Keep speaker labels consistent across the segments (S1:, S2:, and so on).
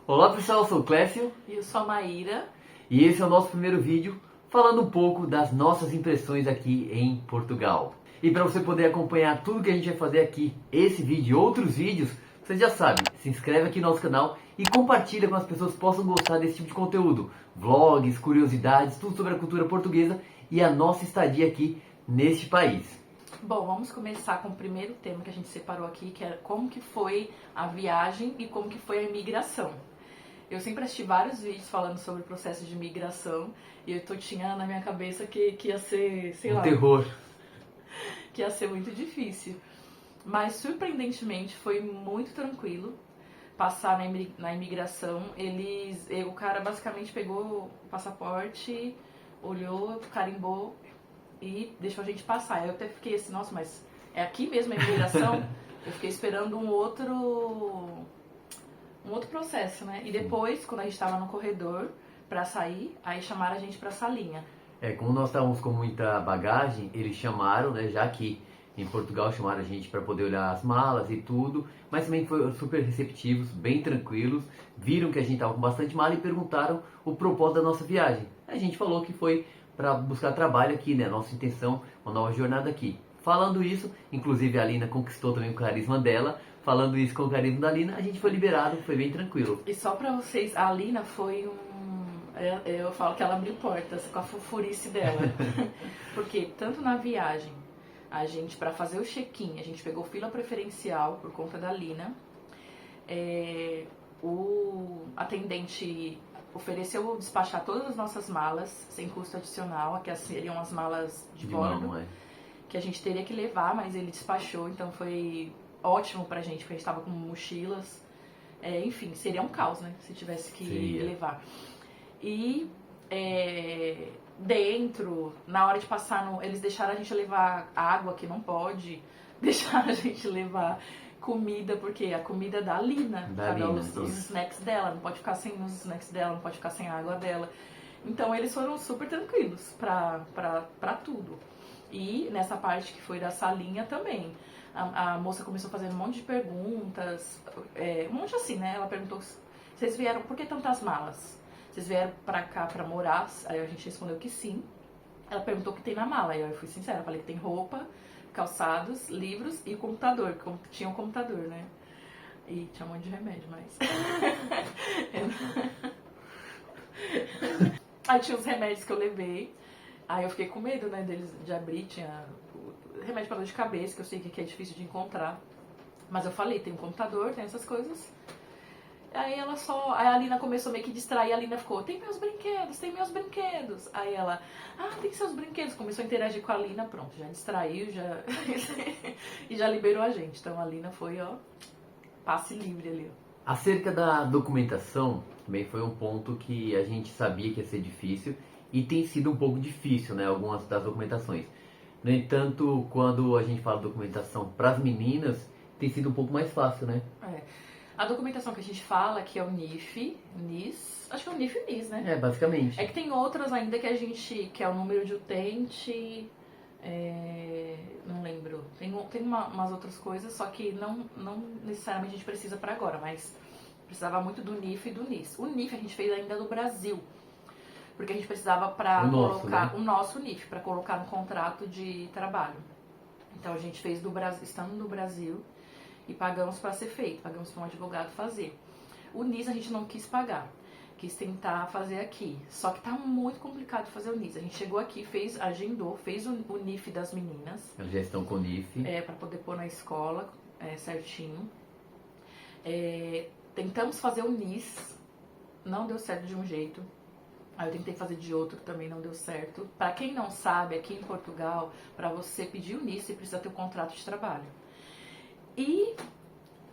S1: Olá pessoal, eu sou o Clécio
S2: E eu sou a Maíra.
S1: e esse é o nosso primeiro vídeo falando um pouco das nossas impressões aqui em Portugal. E para você poder acompanhar tudo que a gente vai fazer aqui, esse vídeo e outros vídeos, você já sabe, se inscreve aqui no nosso canal e compartilha com as pessoas que possam gostar desse tipo de conteúdo. Vlogs, curiosidades, tudo sobre a cultura portuguesa e a nossa estadia aqui neste país.
S2: Bom, vamos começar com o primeiro tema que a gente separou aqui, que é como que foi a viagem e como que foi a imigração. Eu sempre assisti vários vídeos falando sobre o processo de imigração e eu tinha na minha cabeça que ia ser, sei lá,
S1: Terror.
S2: que ia ser muito difícil. Mas surpreendentemente foi muito tranquilo passar na imigração. O cara basicamente pegou o passaporte, olhou, carimbou e deixou a gente passar. Eu até fiquei assim, nossa, mas é aqui mesmo a imigração? Eu fiquei esperando um outro processo, né? E depois, quando a gente estava no corredor pra sair, aí chamaram a gente pra salinha.
S1: Como nós estávamos com muita bagagem, eles chamaram, né, já que em Portugal chamaram a gente para poder olhar as malas e tudo, mas também foram super receptivos, bem tranquilos, viram que a gente estava com bastante mala e perguntaram o propósito da nossa viagem. A gente falou que foi para buscar trabalho aqui, né, nossa intenção, uma nova jornada aqui. Falando isso, inclusive a Lina conquistou também o carisma dela. Falando isso com o carisma da Lina, a gente foi liberado, foi bem tranquilo.
S2: E só pra vocês, a Lina foi eu falo que ela abriu portas com a fofurice dela. Porque tanto na viagem, a gente, pra fazer o check-in, a gente pegou fila preferencial por conta da Lina. O atendente ofereceu despachar todas as nossas malas sem custo adicional, que seriam as malas de bordo,
S1: mão,
S2: que a gente teria que levar, mas ele despachou, então foi ótimo pra gente, porque a gente tava com mochilas. Enfim, seria um caos, né? Se tivesse que levar. E dentro, na hora de passar, eles deixaram a gente levar água, que não pode, deixaram a gente levar comida, porque a comida da Lina, os snacks dela, não pode ficar sem os snacks dela, não pode ficar sem a água dela. Então eles foram super tranquilos pra tudo. E nessa parte que foi da salinha também. A moça começou a fazer um monte de perguntas, um monte assim, né? Ela perguntou, vocês vieram, por que tantas malas? Vocês vieram pra cá pra morar? Aí a gente respondeu que sim. Ela perguntou o que tem na mala, aí eu fui sincera, falei que tem roupa, calçados, livros e computador, tinha um computador, né? E tinha um monte de remédio, mas... Aí tinha os remédios que eu levei, aí eu fiquei com medo, né, deles de abrir, tinha remédio pra dor de cabeça, que eu sei que é difícil de encontrar. Mas eu falei, tem um computador, tem essas coisas. Aí aí a Lina começou meio que a distrair, a Lina ficou, tem meus brinquedos. Aí ela, tem seus brinquedos. Começou a interagir com a Lina, pronto, já distraiu, e já liberou a gente. Então a Lina foi, passe livre ali.
S1: Acerca da documentação, também foi um ponto que a gente sabia que ia ser difícil e tem sido um pouco difícil, né, algumas das documentações. No entanto, quando a gente fala de documentação para as meninas, tem sido um pouco mais fácil, né?
S2: A documentação que a gente fala, que é o NIF, acho que é o NIF e NIS, né?
S1: Basicamente.
S2: É que tem outras ainda que é o número de utente, não lembro. Tem umas outras coisas, só que não necessariamente a gente precisa para agora, mas precisava muito do NIF e do NIS. O NIF a gente fez ainda no Brasil, porque a gente precisava para colocar o nosso NIF, para colocar no contrato de trabalho. Então a gente fez estando no Brasil e pagamos para ser feito, pagamos para um advogado fazer. O NIS a gente não quis pagar, quis tentar fazer aqui, só que tá muito complicado fazer o NIS. A gente chegou aqui, agendou, fez o NIF das meninas.
S1: Elas já estão com o NIF.
S2: Para poder pôr na escola certinho. Tentamos fazer o NIS, não deu certo de um jeito. Aí eu tentei fazer de outro que também não deu certo. Para quem não sabe, aqui em Portugal, para você pedir o NIS, você precisa ter um contrato de trabalho. E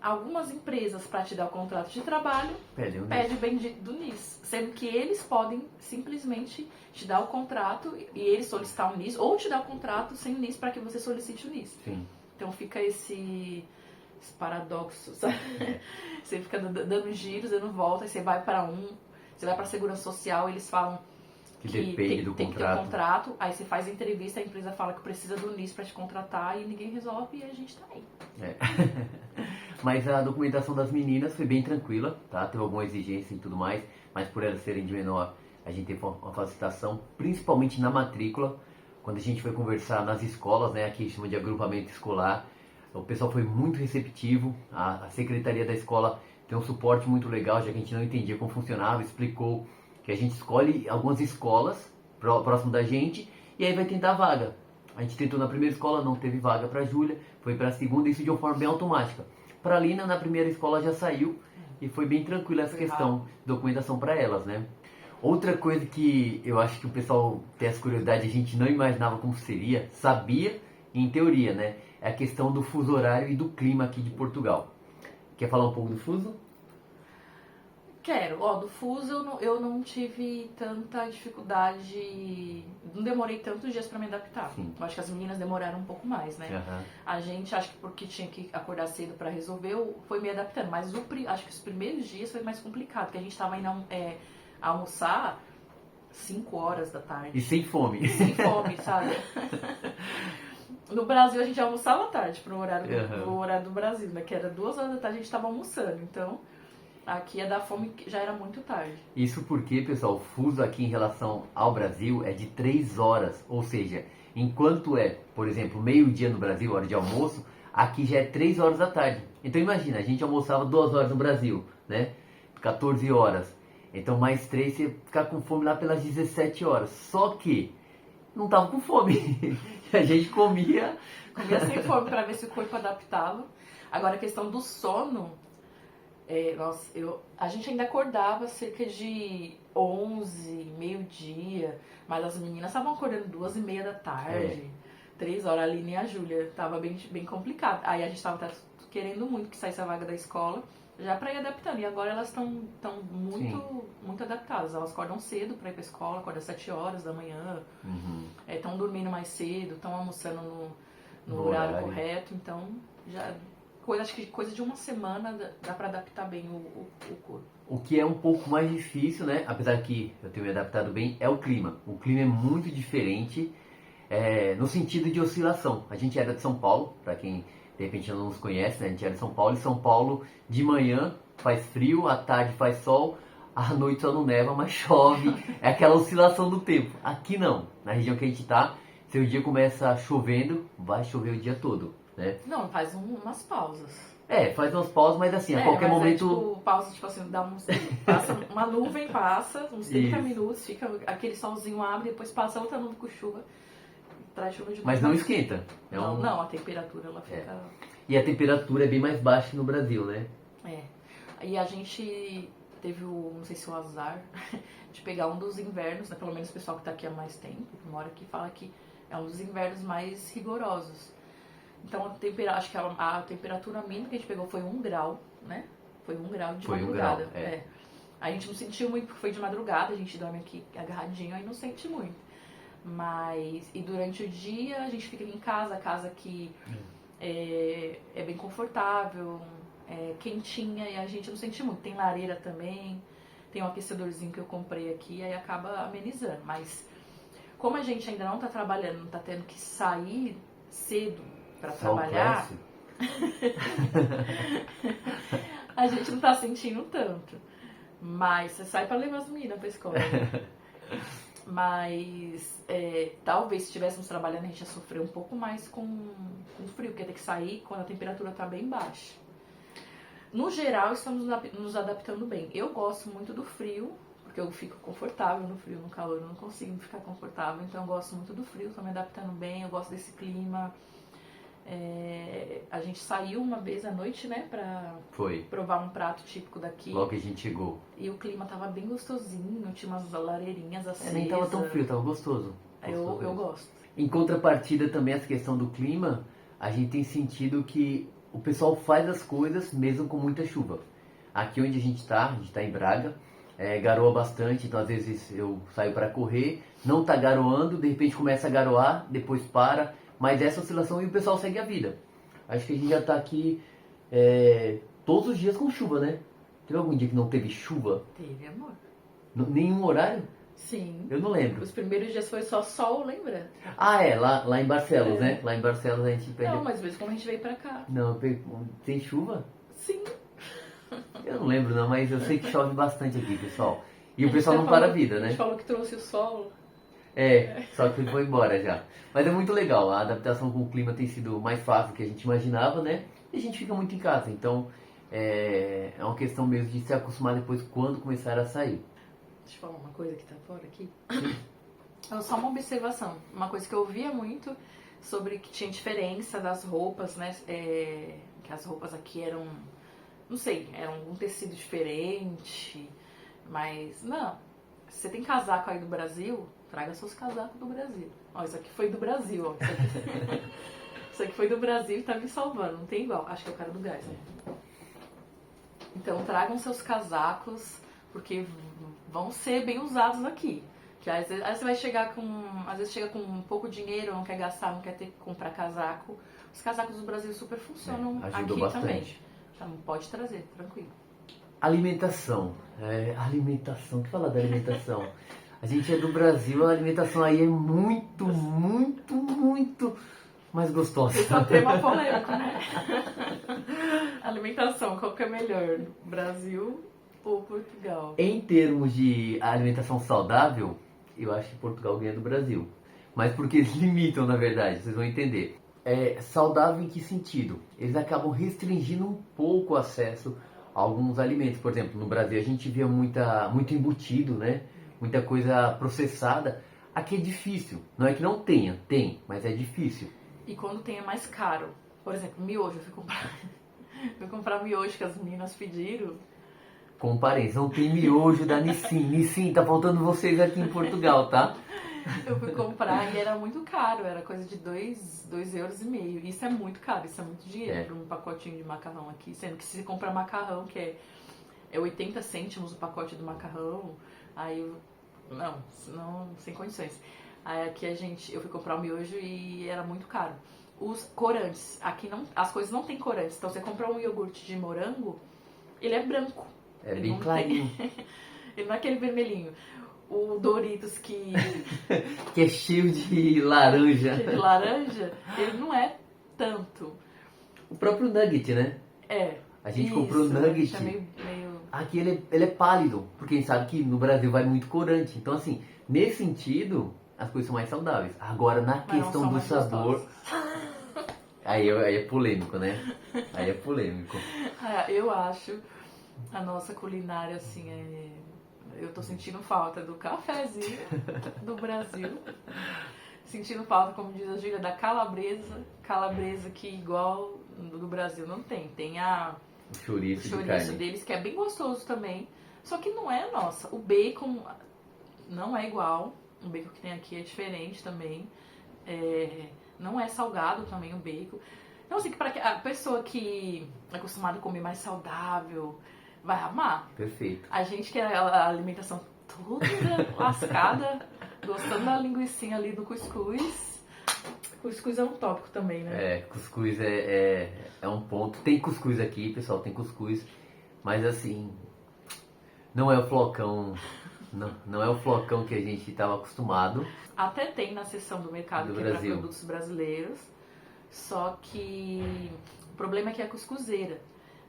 S2: algumas empresas, para te dar o contrato de trabalho, pedem o bendito do NIS. Sendo que eles podem simplesmente te dar o contrato e eles solicitar o NIS, ou te dar o contrato sem o NIS para que você solicite o NIS.
S1: Sim.
S2: Então fica esse paradoxo, sabe? Você fica dando giros, dando volta, aí você vai para você vai para a Segurança Social, eles falam,
S1: que depende do
S2: tem que ter um
S1: contrato.
S2: contrato, aí você faz a entrevista, a empresa fala que precisa do NIS para te contratar e ninguém resolve e a gente tá aí.
S1: Mas a documentação das meninas foi bem tranquila, tá? Teve alguma exigência e tudo mais, mas por elas serem de menor, a gente teve uma facilitação, principalmente na matrícula. Quando a gente foi conversar nas escolas, né, aqui chama de agrupamento escolar, o pessoal foi muito receptivo, a secretaria da escola tem um suporte muito legal, já que a gente não entendia como funcionava, explicou que a gente escolhe algumas escolas próximo da gente e aí vai tentar a vaga. A gente tentou na primeira escola, não teve vaga para a Júlia, foi para a segunda, isso de uma forma bem automática. Para a Lina, na primeira escola já saiu e foi bem tranquila essa questão de documentação para elas, né? Outra coisa que eu acho que o pessoal tem essa curiosidade, a gente não imaginava como seria, sabia em teoria, né? É a questão do fuso horário e do clima aqui de Portugal. Quer falar um pouco do fuso?
S2: Quero. Do fuso eu não tive tanta dificuldade, não demorei tantos dias pra me adaptar.
S1: Sim.
S2: Eu acho que as meninas demoraram um pouco mais, né?
S1: Uhum.
S2: A gente, acho que porque tinha que acordar cedo pra resolver, foi me adaptando. Mas acho que os primeiros dias foi mais complicado, porque a gente tava indo almoçar 5 horas da tarde.
S1: E sem fome.
S2: Sem fome, sabe? No Brasil a gente almoçava à tarde pro horário do Brasil, né? Que era 2 horas da tarde a gente tava almoçando, então... Aqui ia dar fome, já era muito tarde.
S1: Isso porque, pessoal, o fuso aqui em relação ao Brasil é de 3 horas. Ou seja, enquanto é, por exemplo, meio-dia no Brasil, hora de almoço, aqui já é 3 horas da tarde. Então imagina, a gente almoçava 2 horas no Brasil, né? 14 horas. Então mais 3, você ficar com fome lá pelas 17 horas. Só que não tava com fome. A gente comia...
S2: Comia sem fome para ver se o corpo adaptava. Agora a questão do sono... a gente ainda acordava cerca de 11, meio-dia, mas as meninas estavam acordando 2h30 da tarde, 3 horas, a Aline e a Júlia, tava bem complicado. Aí a gente tava querendo muito que saísse a vaga da escola, já pra ir adaptando, e agora elas estão muito adaptadas, elas acordam cedo pra ir pra escola, acordam às 7 horas da manhã, estão dormindo mais cedo, estão almoçando no horário correto, então já... Acho que coisa de uma semana dá pra adaptar bem o corpo.
S1: O que é um pouco mais difícil, né? Apesar que eu tenho me adaptado bem, é o clima. O clima é muito diferente no sentido de oscilação. A gente era de São Paulo, para quem de repente não nos conhece, né? A gente era de São Paulo, e São Paulo de manhã faz frio, à tarde faz sol, à noite só não neva, mas chove. É aquela oscilação do tempo. Aqui não. Na região que a gente tá, se o dia começa chovendo, vai chover o dia todo. Né?
S2: Não, faz umas pausas.
S1: Faz umas pausas, mas assim, a qualquer momento...
S2: pausa, tipo assim, passa uma nuvem, passa uns 30 minutos, fica aquele solzinho abre, depois passa outra nuvem com chuva, traz chuva de novo.
S1: Mas não esquenta.
S2: Não, a temperatura ela fica...
S1: E a temperatura é bem mais baixa no Brasil, né?
S2: E a gente teve não sei se o azar, de pegar um dos invernos, né? Pelo menos o pessoal que tá aqui há mais tempo, que mora aqui, fala que é um dos invernos mais rigorosos. Então, acho que a temperatura mínima que a gente pegou foi 1 grau, né? Foi 1 grau de madrugada.
S1: 1 grau,
S2: A gente não sentiu muito, porque foi de madrugada, a gente dorme aqui agarradinho, aí não sente muito. E durante o dia, a gente fica em casa, a casa aqui é bem confortável, é quentinha, e a gente não sente muito. Tem lareira também, tem um aquecedorzinho que eu comprei aqui, aí acaba amenizando. Mas, como a gente ainda não tá trabalhando, não tá tendo que sair cedo para trabalhar, a gente não tá sentindo tanto. Mas você sai para levar as meninas pra escola. Mas talvez se estivéssemos trabalhando a gente ia sofrer um pouco mais com frio, porque ia ter que sair quando a temperatura tá bem baixa. No geral, estamos nos adaptando bem. Eu gosto muito do frio, porque eu fico confortável no frio, no calor eu não consigo ficar confortável, então eu gosto muito do frio, tô me adaptando bem, eu gosto desse clima. A gente saiu uma vez à noite, né, pra provar um prato típico daqui.
S1: Logo que a gente chegou.
S2: E o clima tava bem gostosinho, tinha umas lareirinhas acesas.
S1: Nem tava tão frio, tava gostoso.
S2: Eu gosto.
S1: Em contrapartida também essa questão do clima, a gente tem sentido que o pessoal faz as coisas mesmo com muita chuva. Aqui onde a gente tá em Braga, garoa bastante, então às vezes eu saio para correr, não tá garoando, de repente começa a garoar, depois para... Mas essa oscilação e o pessoal segue a vida. Acho que a gente já tá aqui todos os dias com chuva, né? Teve algum dia que não teve chuva?
S2: Teve, amor.
S1: Nenhum horário?
S2: Sim.
S1: Eu não lembro.
S2: Os primeiros dias foi só sol, lembra?
S1: Ah, lá em Barcelos, né? Lá em Barcelos a gente perde.
S2: Não, mas mesmo como a gente veio pra cá.
S1: Não, tem chuva?
S2: Sim.
S1: Eu não lembro não, mas eu sei que chove bastante aqui, pessoal. E o pessoal não
S2: falou,
S1: para a vida,
S2: A
S1: né?
S2: gente falou que trouxe o sol.
S1: Só que foi embora já. Mas é muito legal, a adaptação com o clima tem sido mais fácil do que a gente imaginava, né? E a gente fica muito em casa, então é uma questão mesmo de se acostumar depois quando começar a sair.
S2: Deixa eu falar uma coisa que tá fora aqui. Só uma observação. Uma coisa que eu ouvia muito sobre que tinha diferença das roupas, né? Que as roupas aqui eram, não sei, eram um tecido diferente. Mas, não. Se você tem casaco aí do Brasil, traga seus casacos do Brasil. Ó, isso aqui foi do Brasil, ó. Isso aqui foi do Brasil e tá me salvando. Não tem igual. Acho que é o cara do gás, né? Então, tragam seus casacos, porque vão ser bem usados aqui. Que às vezes você vai chegar às vezes chega com pouco dinheiro, não quer gastar, não quer ter que comprar casaco. Os casacos do Brasil super funcionam aqui
S1: bastante.
S2: também. Então pode trazer, tranquilo.
S1: Alimentação. Alimentação, o que fala da alimentação? A gente é do Brasil, a alimentação aí é muito, muito, muito mais gostosa.
S2: Esse é um tema polêmico, né? Alimentação, qual que é melhor? Brasil ou Portugal?
S1: Em termos de alimentação saudável, eu acho que Portugal ganha do Brasil. Mas porque eles limitam, na verdade, vocês vão entender. Saudável em que sentido? Eles acabam restringindo um pouco o acesso a alguns alimentos. Por exemplo, no Brasil a gente via muito embutido, né? Muita coisa processada. Aqui é difícil. Não é que não tenha, tem, mas é difícil.
S2: E quando tem é mais caro. Por exemplo, miojo, eu fui comprar miojo que as meninas pediram.
S1: Comparem, não tem miojo da Nissin. Nissin, tá faltando vocês aqui em Portugal, tá?
S2: Eu fui comprar e era muito caro, era coisa de 2,5 euros. Isso é muito caro, isso é muito dinheiro para um pacotinho de macarrão aqui. Sendo que se você comprar macarrão, que é 80 cêntimos o pacote do macarrão, aí não, sem condições. Aí aqui eu fui comprar o miojo e era muito caro. Os corantes, aqui não, as coisas não tem corantes. Então você comprar um iogurte de morango, ele é branco.
S1: É bem clarinho.
S2: Ele não é aquele vermelhinho. O Doritos que
S1: é cheio de laranja.
S2: Cheio de laranja, ele não é tanto.
S1: O próprio nugget, né? A gente comprou nugget.
S2: É meio...
S1: Aqui ele é pálido, porque a gente sabe que no Brasil vai muito corante. Então, assim, nesse sentido, as coisas são mais saudáveis. Agora, na questão do sabor... Aí é polêmico, né? Aí é polêmico.
S2: Eu acho a nossa culinária, assim, eu tô sentindo falta do cafezinho do Brasil. Sentindo falta, como diz a Júlia, da calabresa. Calabresa que igual do Brasil não tem. Tem
S1: o chouriço de carne
S2: deles, que é bem gostoso também. Só que não é a nossa. O bacon não é igual. O bacon que tem aqui é diferente também. Não é salgado também o bacon. Então, assim, para a pessoa que é acostumada a comer mais saudável, vai amar.
S1: Perfeito.
S2: A gente que é a alimentação toda lascada, gostando da linguicinha ali do cuscuz. Cuscuz é um tópico também, né?
S1: Cuscuz é um ponto. Tem cuscuz aqui, pessoal, tem cuscuz. Mas assim, não é o flocão. Não é o flocão que a gente estava acostumado.
S2: Até tem na seção do mercado que é para produtos brasileiros. Só que o problema é que é a cuscuzeira.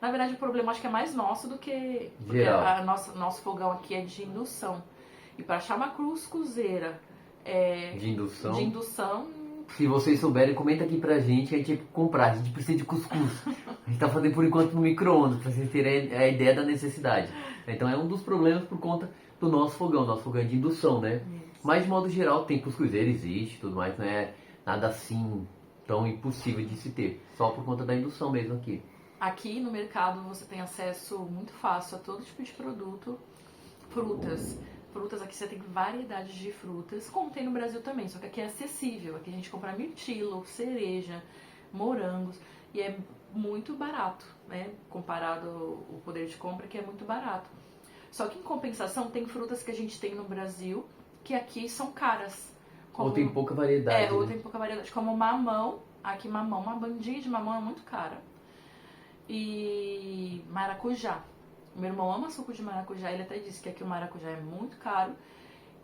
S2: Na verdade, o problema acho que é mais nosso do que... Porque nosso fogão aqui é de indução. E para achar uma cuscuzeira
S1: de
S2: indução...
S1: Se vocês souberem, comenta aqui pra gente que a gente tem que comprar. A gente precisa de cuscuz. A gente tá fazendo por enquanto no micro-ondas, pra vocês terem a ideia da necessidade. Então é um dos problemas por conta do nosso fogão. Nosso fogão é de indução, né?
S2: Isso.
S1: Mas de modo geral tem cuscuzeira, existe tudo mais. Não é nada assim tão impossível de se ter. Só por conta da indução mesmo aqui.
S2: Aqui no mercado você tem acesso muito fácil a todo tipo de produto. Frutas, aqui você tem variedade de frutas, como tem no Brasil também, só que aqui é acessível. Aqui a gente compra mirtilo, cereja, morangos, e é muito barato, né? Comparado ao poder de compra, que é muito barato. Só que em compensação tem frutas que a gente tem no Brasil, que aqui são caras.
S1: Ou tem pouca variedade.
S2: Ou tem pouca variedade, como mamão. Aqui mamão, uma bandinha de mamão é muito cara. E maracujá. Meu irmão ama suco de maracujá, ele até disse que aqui o maracujá é muito caro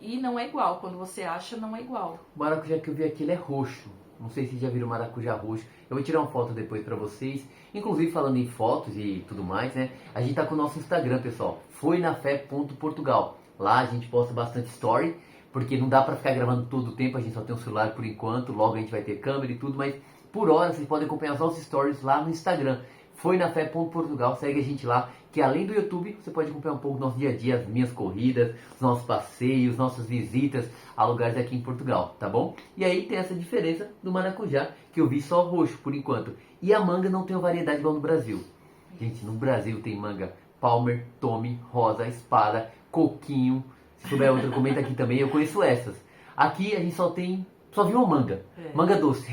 S2: E não é igual, quando você acha, não é igual.
S1: O maracujá que eu vi aqui, ele é roxo. Não sei se já viram maracujá roxo. Eu vou tirar uma foto depois pra vocês. Inclusive, falando em fotos e tudo mais, né? A gente tá com o nosso Instagram, pessoal. Foinafé.portugal. Lá a gente posta bastante story, porque não dá pra ficar gravando todo o tempo. A gente só tem um celular por enquanto. Logo a gente vai ter câmera e tudo, mas por hora vocês podem acompanhar os nossos stories lá no Instagram. Foinafé.portugal. Segue a gente lá, que além do YouTube, você pode acompanhar um pouco do nosso dia a dia, as minhas corridas, os nossos passeios, nossas visitas a lugares aqui em Portugal, tá bom? E aí tem essa diferença do maracujá, que eu vi só roxo por enquanto. E a manga não tem uma variedade igual no Brasil. Gente, no Brasil tem manga Palmer, Tommy, Rosa, Espada, Coquinho. Se souber outra, comenta aqui também, eu conheço essas. Aqui a gente só viu uma manga, manga doce.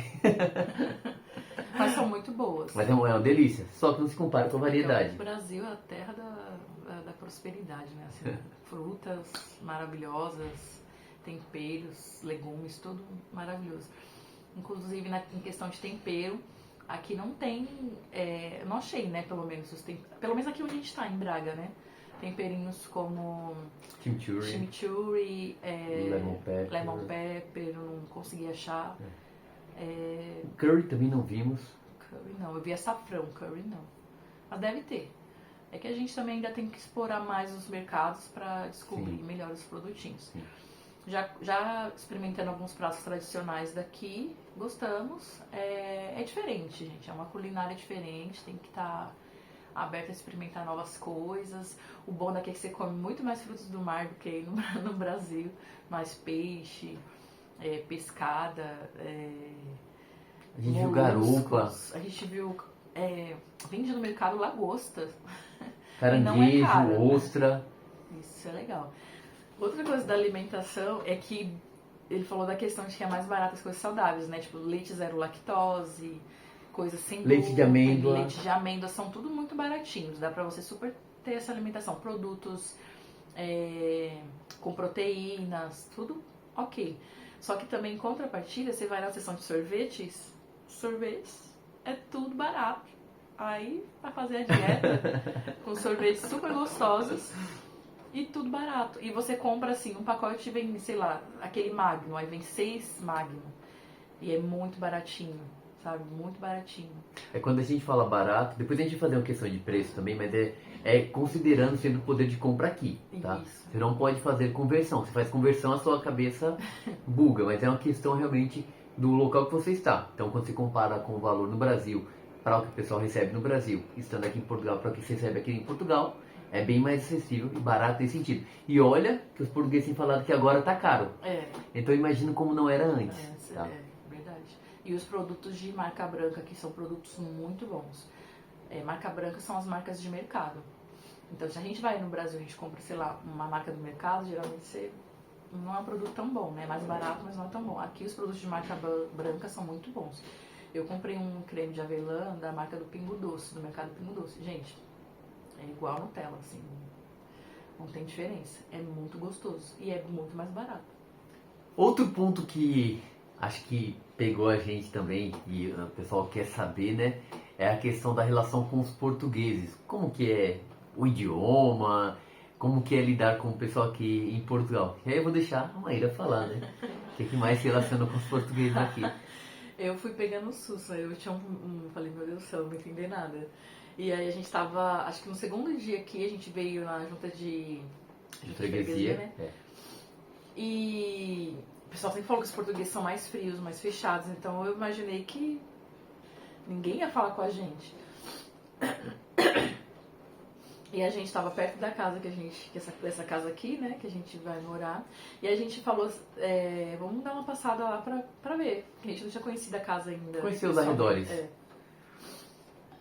S2: Mas são muito boas.
S1: Mas é uma delícia, só que não se compara com a variedade.
S2: O Brasil é a terra da prosperidade, né? Assim, frutas maravilhosas, temperos, legumes, tudo maravilhoso. Inclusive, em questão de tempero, aqui não tem, não achei, né, pelo menos aqui onde a gente está, em Braga, né? Temperinhos como chimichurri, lemon pepper, eu não consegui achar.
S1: Curry também não vimos.
S2: Curry não, eu vi açafrão, curry não. Mas deve ter. É que a gente também ainda tem que explorar mais os mercados para descobrir melhor os produtinhos.
S1: Sim.
S2: Já experimentando alguns pratos tradicionais daqui, gostamos. É diferente, gente. É uma culinária diferente, tem que estar aberto a experimentar novas coisas. O bom daqui é que você come muito mais frutos do mar do que aí no Brasil. Mais peixe, pescada,
S1: a gente viu garupa.
S2: A gente viu, vende no mercado lagosta.
S1: Caranguejo, ostra.
S2: Isso é legal. Outra coisa da alimentação é que ele falou da questão de que é mais barato as coisas saudáveis, né? Tipo, leite zero lactose, coisas sem
S1: leite de amêndoa.
S2: Leite de amêndoa, são tudo muito baratinhos. Dá pra você super ter essa alimentação. Produtos com proteínas, tudo ok. Só que também, em contrapartida, você vai na seção de sorvetes é tudo barato. Aí, vai fazer a dieta com sorvetes super gostosos e tudo barato. E você compra, assim, um pacote vem, sei lá, aquele Magno, aí vem 6 Magno. E é muito baratinho, sabe? Muito baratinho.
S1: Quando a gente fala barato, depois a gente vai fazer uma questão de preço também, mas é considerando sempre o poder de compra aqui, tá?
S2: Isso.
S1: Você não pode fazer conversão. Se faz conversão, a sua cabeça buga, mas é uma questão realmente do local que você está. Então, quando você compara com o valor no Brasil para o que o pessoal recebe no Brasil, estando aqui em Portugal para o que você recebe aqui em Portugal, é bem mais acessível e barato nesse sentido. E olha que os portugueses têm falado que agora tá caro. Então, imagino como não era antes. Tá?
S2: Verdade. E os produtos de marca branca, que são produtos muito bons. Marca branca são as marcas de mercado. Então, se a gente vai no Brasil e a gente compra, sei lá, uma marca do mercado, geralmente não é um produto tão bom, né? É mais barato, mas não é tão bom. Aqui os produtos de marca branca são muito bons. Eu comprei um creme de avelã da marca do Pingo Doce, do mercado Pingo Doce. Gente, é igual Nutella, assim. Não tem diferença. É muito gostoso e é muito mais barato.
S1: Outro ponto que acho que pegou a gente também e o pessoal quer saber, né? É a questão da relação com os portugueses. Como que é o idioma? Como que é lidar com o pessoal aqui em Portugal? E aí eu vou deixar a Maíra falar, né? O que mais se relaciona com os portugueses aqui?
S2: Eu fui pegando susto, eu tinha falei, meu Deus do céu, não vou entender nada. E aí a gente tava, acho que no segundo dia aqui, a gente veio na junta de freguesia, né? E o pessoal sempre falou que os portugueses são mais frios, mais fechados, então eu imaginei que ninguém ia falar com a gente. E a gente estava perto da casa essa casa aqui, né, que a gente vai morar. E a gente falou, vamos dar uma passada lá pra ver, porque a gente não tinha conhecido a casa ainda.
S1: Conheceu os arredores.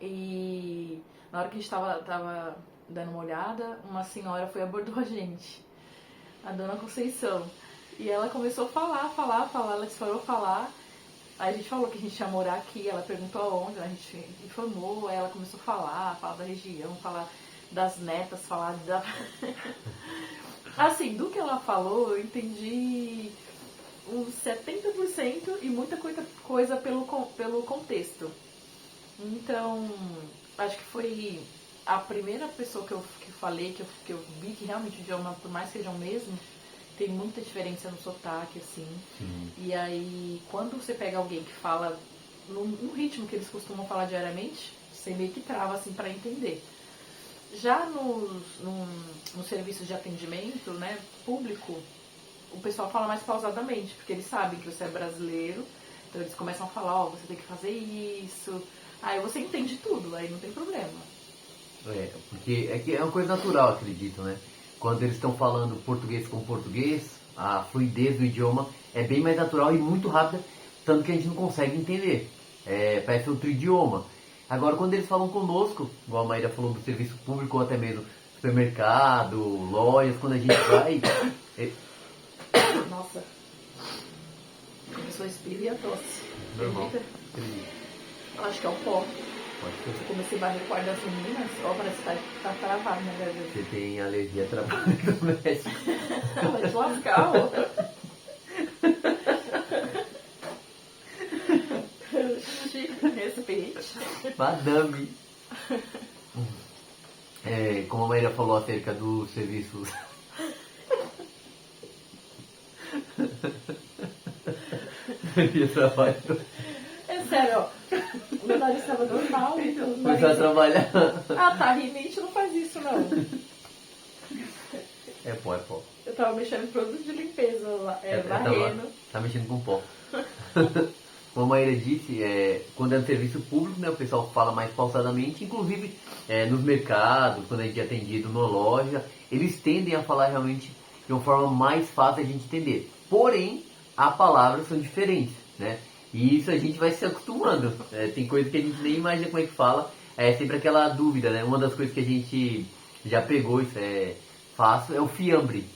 S2: E na hora que a gente tava dando uma olhada, uma senhora abordou a gente, a dona Conceição. E ela começou a falar, ela disparou a falar. Aí a gente falou que a gente ia morar aqui, ela perguntou aonde, a gente informou, aí ela começou a falar da região, falar das netas, falar da... Assim, do que ela falou, eu entendi uns 70% e muita coisa pelo contexto. Então, acho que foi a primeira pessoa que eu falei, que eu vi que realmente o idioma, por mais que seja o mesmo, tem muita diferença no sotaque, assim.
S1: Sim.
S2: E aí, quando você pega alguém que fala no ritmo que eles costumam falar diariamente, você meio que trava, assim, pra entender. Já nos serviços de atendimento, né, público, o pessoal fala mais pausadamente, porque eles sabem que você é brasileiro, então eles começam a falar, ó, você tem que fazer isso, aí você entende tudo, aí não tem problema.
S1: Porque é uma coisa natural, acredito, né? Quando eles estão falando português com português, a fluidez do idioma é bem mais natural e muito rápida, tanto que a gente não consegue entender. Parece outro idioma. Agora, quando eles falam conosco, igual a Maíra falou do serviço público, ou até mesmo supermercado, lojas, quando a gente vai...
S2: Nossa, começou a espirro e a tosse.
S1: Normal.
S2: Acho que é o pó.
S1: Pode ser.
S2: Eu comecei a barrer o quarto das meninas, ó, parece que tá travado na garganta.
S1: Você tem alergia a trabalho doméstico.
S2: Vai te lascar, ó. Respeite.
S1: Madame. Como a Maíra falou acerca dos serviços... de trabalho.
S2: É sério, ó. O meu nariz estava normal.
S1: Começar a trabalhar.
S2: Ah, tá, rinite não faz isso, não.
S1: É pó.
S2: Eu tava mexendo em produto de limpeza lá, varrendo.
S1: Tá mexendo com pó. Como a Maíra disse, quando é no serviço público, né, o pessoal fala mais pausadamente, inclusive nos mercados, quando a gente é atendido na loja, eles tendem a falar realmente de uma forma mais fácil de a gente entender. Porém, as palavras são diferentes, né? E isso a gente vai se acostumando. Tem coisa que a gente nem imagina como é que fala. É sempre aquela dúvida, né? Uma das coisas que a gente já pegou, isso é fácil, é o fiambre.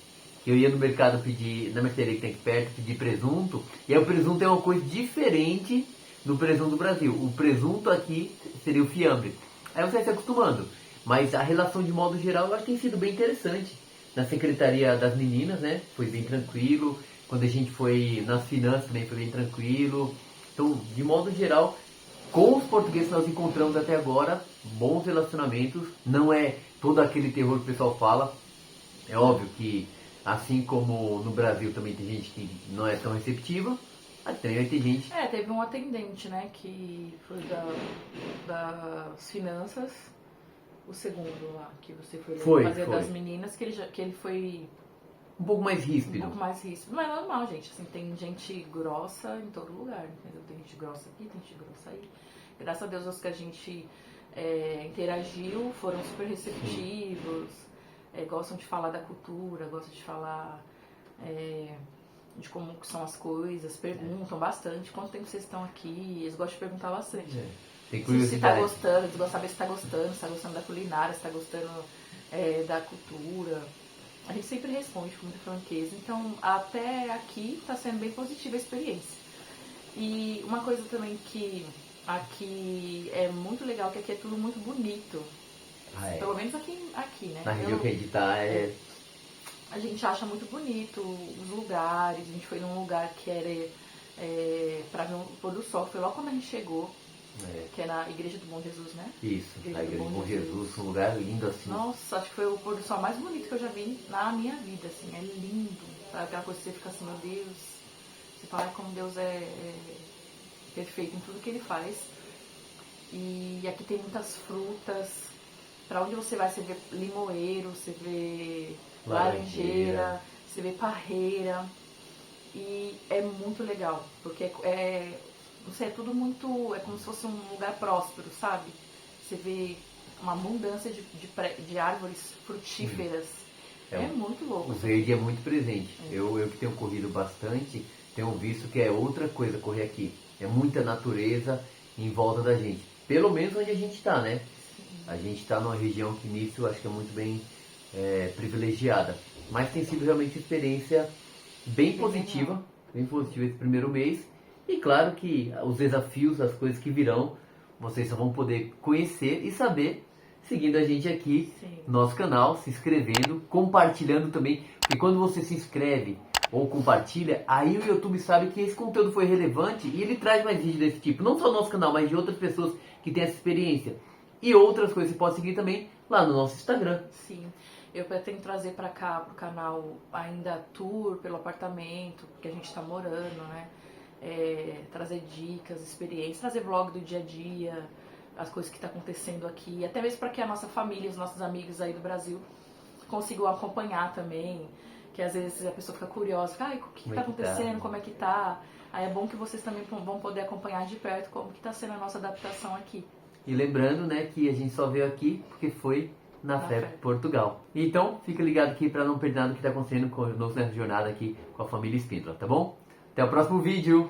S1: Eu ia no mercado pedir, na mercearia que tem aqui perto, pedir presunto. E aí o presunto é uma coisa diferente do presunto do Brasil. O presunto aqui seria o fiambre. Aí você vai se acostumando. Mas a relação de modo geral eu acho que tem sido bem interessante. Na secretaria das meninas, né? Foi bem tranquilo. Quando a gente foi nas finanças também foi bem tranquilo. Então, de modo geral, com os portugueses que nós encontramos até agora, bons relacionamentos. Não é todo aquele terror que o pessoal fala. É óbvio que, assim como no Brasil também tem gente que não é tão receptiva, mas também vai ter gente...
S2: Teve um atendente, né, que foi das finanças, o segundo lá, que você foi fazer das meninas, que ele foi...
S1: Um pouco mais ríspido.
S2: Um pouco mais ríspido. Não é normal, gente. Assim, tem gente grossa em todo lugar, entendeu? Tem gente grossa aqui, tem gente grossa aí. Graças a Deus, os que a gente interagiu foram super receptivos, gostam de falar da cultura, gostam de falar de como são as coisas, perguntam bastante. Quanto tempo vocês estão aqui? Eles gostam de perguntar bastante.
S1: Tem curiosidade.
S2: Se tá gostando, eles gostam de saber se tá gostando, se tá gostando da culinária, se tá gostando da cultura. A gente sempre responde com muita franqueza. Então, até aqui está sendo bem positiva a experiência. E uma coisa também que aqui é muito legal, que aqui é tudo muito bonito. Pelo menos aqui, né?
S1: Na região que a gente tá,
S2: A gente acha muito bonito os lugares. A gente foi num lugar que era para ver o pôr do sol. Foi logo quando a gente chegou. Que é na Igreja do Bom Jesus, né?
S1: Isso, a Igreja do Bom Jesus, um lugar lindo assim.
S2: Nossa, acho que foi o pôr do sol mais bonito que eu já vi na minha vida, assim, é lindo, sabe? Aquela coisa que você fica assim, meu Deus, você fala como Deus é perfeito em tudo que Ele faz. E aqui tem muitas frutas, pra onde você vai, você vê limoeiro, você vê laranjeira, você vê parreira, e é muito legal, porque não sei, é tudo muito... É como se fosse um lugar próspero, sabe? Você vê uma abundância de árvores frutíferas. É muito louco.
S1: O verde é muito presente. Eu que tenho corrido bastante, tenho visto que é outra coisa correr aqui. É muita natureza em volta da gente. Pelo menos onde a gente está, né?
S2: Sim.
S1: A gente está numa região que nisso acho que é muito bem privilegiada. Mas tem sido realmente uma experiência bem positiva. Bem positiva esse primeiro mês. E claro que os desafios, as coisas que virão, vocês só vão poder conhecer e saber seguindo a gente aqui no nosso canal, se inscrevendo, compartilhando também. Porque quando você se inscreve ou compartilha, aí o YouTube sabe que esse conteúdo foi relevante e ele traz mais vídeos desse tipo. Não só no nosso canal, mas de outras pessoas que têm essa experiência. E outras coisas você pode seguir também lá no nosso Instagram.
S2: Sim. Eu pretendo trazer para cá, pro canal, ainda tour pelo apartamento, que a gente tá morando, né? Trazer dicas, experiências, trazer vlog do dia a dia, as coisas que tá acontecendo aqui, até mesmo para que a nossa família, os nossos amigos aí do Brasil consigam acompanhar também, que às vezes a pessoa fica curiosa, o que tá acontecendo, como é que tá? Aí é bom que vocês também vão poder acompanhar de perto como que tá sendo a nossa adaptação aqui.
S1: E lembrando, né, que a gente só veio aqui porque foi na Fé Portugal. Então, fica ligado aqui para não perder nada do que está acontecendo conosco nessa jornada aqui com a família Espíndola, tá bom? Até o próximo vídeo!